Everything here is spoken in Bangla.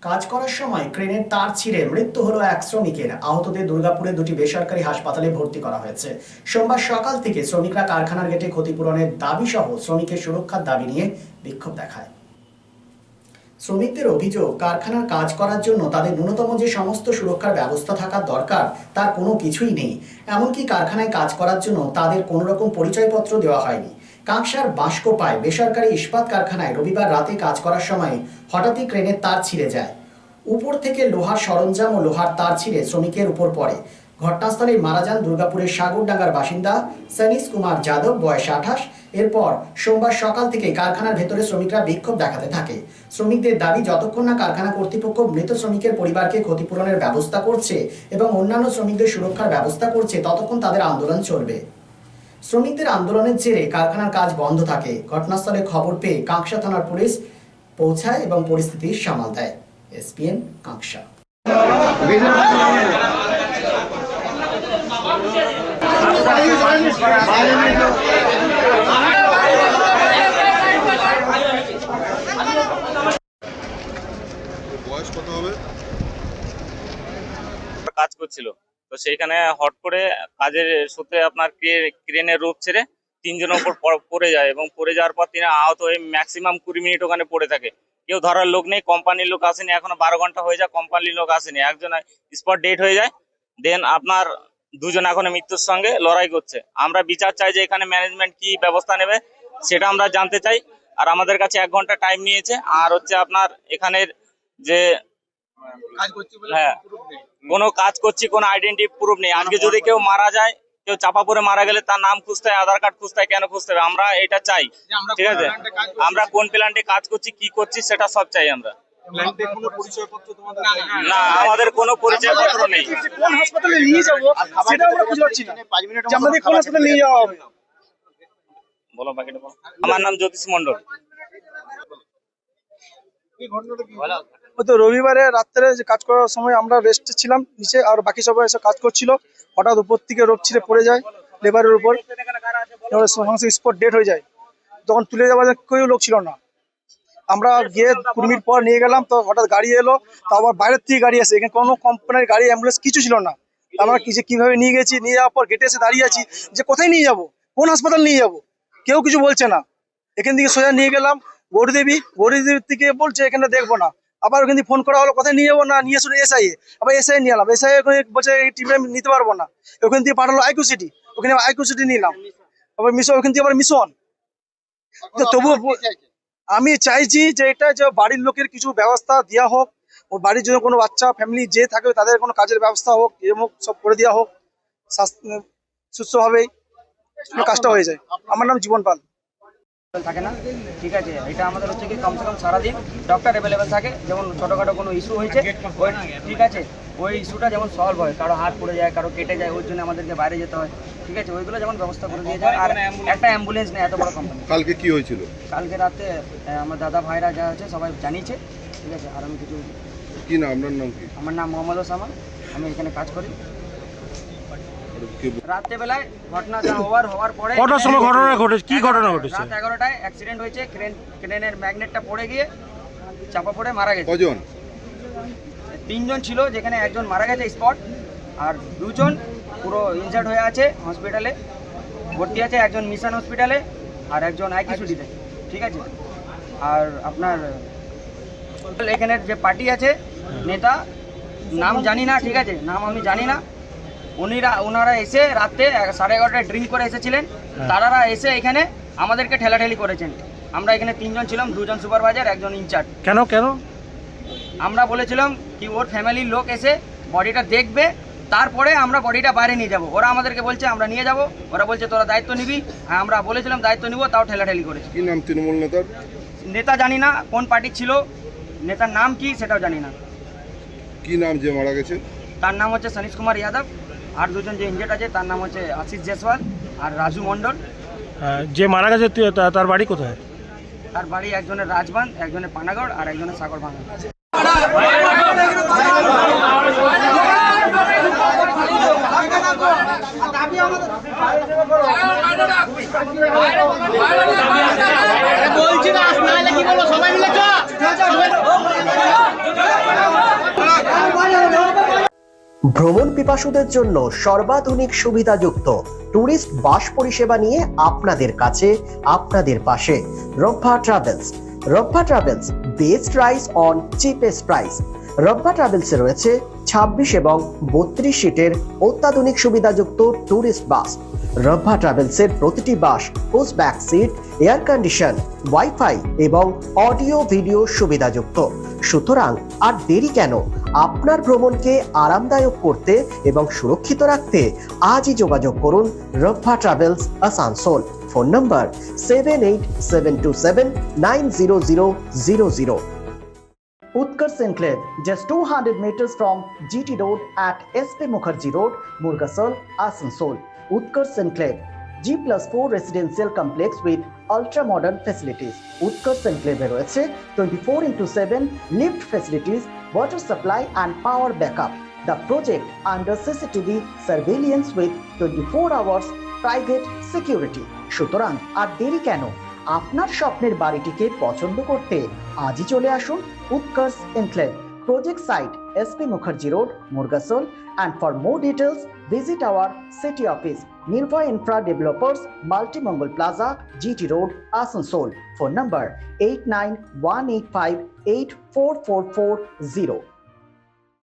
কাজ করার সময় ক্রেনের তার ছিঁড়ে মৃত্যু হলো এক শ্রমিকের। আহতদের দুর্গাপুরে দুটি বেসরকারি হাসপাতালে ভর্তি করা হয়েছে। সোমবার সকাল থেকে শ্রমিকরা কারখানার গেটে ক্ষতিপূরণের দাবি সহ শ্রমিকের সুরক্ষার দাবি নিয়ে বিক্ষোভ দেখায়। শ্রমিকদের অভিযোগ, কারখানার কাজ করার জন্য তাদের ন্যূনতম যে সমস্ত সুরক্ষার ব্যবস্থা থাকা দরকার তার কোনো কিছুই নেই। এমনকি কারখানায় কাজ করার জন্য তাদের কোনো রকম পরিচয়পত্র দেওয়া হয়নি। কাঁকসার বাঁশকোপায় বেসরকারি ইস্পাত কারখানায় রবিবার রাতে কাজ করার সময় হঠাৎই ক্রেনের তার ছিঁড়ে যায়। উপর থেকে লোহার সরঞ্জাম ও লোহার তার ছিঁড়ে শ্রমিকের উপর পড়ে। ঘটনাস্থলে মারা যান দুর্গাপুরের সাগরডাঙ্গার বাসিন্দা সনিশ কুমার যাদব, বয়স 28। এরপর সোমবার সকাল থেকে কারখানার ভেতরে শ্রমিকরা বিক্ষোভ দেখাতে থাকে। শ্রমিকদের দাবি, যতক্ষণ না কারখানা কর্তৃপক্ষ মৃত শ্রমিকের পরিবারকে ক্ষতিপূরণের ব্যবস্থা করছে এবং অন্যান্য শ্রমিকদের সুরক্ষার ব্যবস্থা করছে, ততক্ষণ তাদের আন্দোলন চলবে। শ্রমিকদের আন্দোলনের জেরে কারখানার কাজ বন্ধ থাকে। ঘটনাস্থলে খবর পেয়ে কাঁকসা থানার পুলিশ পৌঁছায় এবং পরিস্থিতি সামাল দেয়। এসপিএন কাঁকসা। বয়স কত হবে? কাজ করছিল, তো সেইখানে হট করে কাজের সূত্রে আপনার ক্রেনের রূপ ছেড়ে তিনজনের উপর পড়ে যায় এবং পড়ে যাওয়ার পর তিনি আহত হয়ে ম্যাক্সিমাম 20 মিনিট ওখানে পড়ে থাকে। কেউ ধরার লোক নেই, কোম্পানির লোক আসেনি, এখনো 12 ঘন্টা হয়ে যায়, কোম্পানির লোক আসেনি। একজন স্পট ডেট হয়ে যায়, দেন আপনার দুজন এখন মৃত্যুর সঙ্গে লড়াই করছে। আমরা বিচার চাই যে এখানে ম্যানেজমেন্ট কি ব্যবস্থা নেবে সেটা আমরা জানতে চাই। আর আমাদের কাছে 1 ঘন্টা টাইম নিয়েছে। আর হচ্ছে আপনার এখানের যে হ্যাঁ কোনো কাজ করছি, কোনো আইডেন্টি প্রুফ নেই। আজকে যদি কেউ মারা যায়, কেউ চাপা পড়ে মারা গেলে তার নাম খুঁজতে হয়, আধার কার্ড খুঁজতে হয়, কেন খুঁজতে হবে? আমরা এটা চাই, ঠিক আছে? আমরা কোন প্ল্যান্টে কাজ করছি, কি করছি, সেটা সব চাই আমরা। না, আমাদের কোনো পরিচয়পত্র নেই। কোন হাসপাতালে নিয়ে যাবো সেটা আমরা বুঝতে পারছি না। আমাদের কোন হাসপাতালে নিয়ে যাওয়া হবে? বলো বাকিটা বলো। আমার নাম জ্যোতিষ মন্ডল। তো রবিবারে রাত্রে যে কাজ করার সময় আমরা রেস্টে ছিলাম নিচে, আর বাকি সবাই এসে কাজ করছিল। হঠাৎ উপর থেকে রোপ ছিঁড়ে পড়ে যায় লেবারের উপর, সমস্ত স্পট ডেট হয়ে যায়। তখন তুলে যাওয়ার কেউ লোক ছিল না। আমরা গিয়ে 20 মিনিট পর নিয়ে গেলাম, তো হঠাৎ গাড়ি এলো, তো আবার বাইরের থেকে গাড়ি আসে, এখানে কোনো কোম্পানির গাড়ি অ্যাম্বুলেন্স কিছু ছিল না। আমরা কিভাবে নিয়ে গেছি, নিয়ে যাওয়ার পর গেটে এসে দাঁড়িয়ে আছি যে কোথায় নিয়ে যাব, কোন হাসপাতাল নিয়ে যাব, কেউ কিছু বলছে না। এখান থেকে সোজা নিয়ে গেলাম গৌরীদেবী থেকে বলছে এখানে দেখবো না। আবার ওখান থেকে ফোন করা হলো, কোথায় নিয়ে যাবো না, নিয়ে শুনে এসআই, আবার এসআই নিয়ে এলাম। এসআই বলছে এই টিমে নিতে পারবো না। ওখান থেকে পাঠালো আইকিউ সিটি, ওখানে আইকিউ সিটি নিলাম। আবার মিশন, ওখান থেকে আবার মিশন। তবুও আমি চাইছি যে এটা যে বাড়ির লোকের কিছু ব্যবস্থা দেওয়া হোক, ও বাড়ির জন্য কোনো বাচ্চা ফ্যামিলি যে থাকে তাদের কোনো কাজের ব্যবস্থা হোক, এরকম সব করে দেওয়া হোক, সুস্থভাবেই কাজটা হয়ে যায়। আমার নাম জীবন পাল। থাকে না, ঠিক আছে? এটা আমাদের হচ্ছে কি কমসে কম সারাদিন ডক্টর অ্যাভেলেবেল থাকে। যেমন ছোটোখাটো কোনো ইস্যু হয়েছে, ওই ঠিক আছে, ওই ইস্যুটা যেমন সলভ হয়, কারো হাত পড়ে যায়, কারো কেটে যায়, ওই জন্য আমাদেরকে বাইরে যেতে হয়, ঠিক আছে? ওইগুলো যেমন ব্যবস্থা করে দিয়ে যায়। আর একটা অ্যাম্বুলেন্স নেই এত বড় কোম্পানি। কালকে কি হয়েছিল? কালকে রাতে আমার দাদা ভাইরা যা আছে সবাই জানিয়েছে, ঠিক আছে? আর আমি কিছু, কি না, আপনার নাম কি? আমার নাম মোহাম্মদ ওসামা, আমি এখানে কাজ করি। রাত্রেবেলায় ঘটনা হওয়ার পরে কটার সময় ঘটনা ঘটেছে? কি ঘটনা ঘটেছে? রাত 11টায় অ্যাক্সিডেন্ট হয়েছে। ক্রেনের ম্যাগনেটটা পড়ে গিয়ে চাপা পড়ে মারা গেছে। কজন? 3 জন ছিল, যেখানে একজন মারা গেছে স্পট, আর 2 জন পুরো ইনজার্ড হয়ে আছে, হসপিটালে ভর্তি আছে। একজন মিশন হসপিটালে আর একজন আইকিউসিটিতে, ঠিক আছে? আর আপনার এখানের যে পার্টি আছে নেতা, নাম জানি না, ঠিক আছে? নাম আমি জানি না। ওনারা এসে রাতে 11:30টায় ড্রিঙ্ক করে এসেছিলেন। তারা এসে এখানে আমাদেরকে ঠেলাঠেলি করেছেন। আমরা এখানে 3 জন ছিলাম, 2 জন সুপারভাইজার, একজন ইনচার্জ। কেন? আমরা বলেছিলাম কি ওর ফ্যামিলির লোক এসে বডিটা দেখবে, তারপরে আমরা বডিটা বাইরে নিয়ে যাব। ওরা আমাদেরকে বলছে আমরা নিয়ে যাব, ওরা বলছে তোরা দায়িত্ব নিবি। আমরা বলেছিলাম দায়িত্ব নিব, তাও ঠেলাঠেলি করেছে। কি নাম তৃণমূল নেতার? নেতা জানি না, কোন পার্টি ছিল, নেতার নাম কি সেটাও জানি না। কি নাম যে মারা গেছে? তার নাম হচ্ছে সনিশ কুমার যাদব। আর 2 জন যে ইনজেট আছে তার নাম হচ্ছে আশিস জেসওয়াল আর রাজু মন্ডল। যে মারা গেছে তার বাড়ি কোথায়? তার বাড়ি একজনের রাজবান, একজনের পানাগড় আর একজনের সাগর ভাঙা। বলছি না, কি বলবো, সবাই মিলে ভ্রমণ পিপাসুদের জন্য সর্বাধুনিক সুবিধাযুক্ত ট্যুরিস্ট বাস পরিষেবা নিয়ে আপনাদের কাছে, আপনাদের পাশে Rabba travels. Rabba travels, best price on cheapest price. Rabba ট্রাভেলসে রয়েছে 26 এবং 32 সিটের অত্যাধুনিক সুবিধাযুক্ত ট্যুরিস্ট বাস। রব্বা ট্রাভেলসের প্রতিটি bus push back seat, air condition, wifi এবং অডিও ভিডিও সুবিধাযুক্ত। সুতরাং আর দেরি কেন? আপনার ভ্রমণকে আরামদায়ক করতে এবং সুরক্ষিত রাখতে আজই যোগাযোগ করুন Rabba travels, Asansol. Phone number 7872790000। Utkarsh Enclave, just 200 meters from GT Road at SP Mukherjee Road, Murgasol, Asansol. Utkarsh Enclave, G+4 residential complex with ultra-modern facilities. Utkarsh Enclave রয়েছে 24/7 lift facilities, water supply and power backup. The project under CCTV surveillance with 24 hours private security. সুতরাং আর দেরি কেন? আপনার স্বপ্নের বাড়িটিকে পছন্দ করতে আজই চলে আসুন Utkarsh enclave, project site SP Mukherjee Road, Murgasol, and for more details visit our city office, Nirbhay Infra Developers, Multi-Mongol Plaza, GT Road, Asansol. Phone number 8918584440.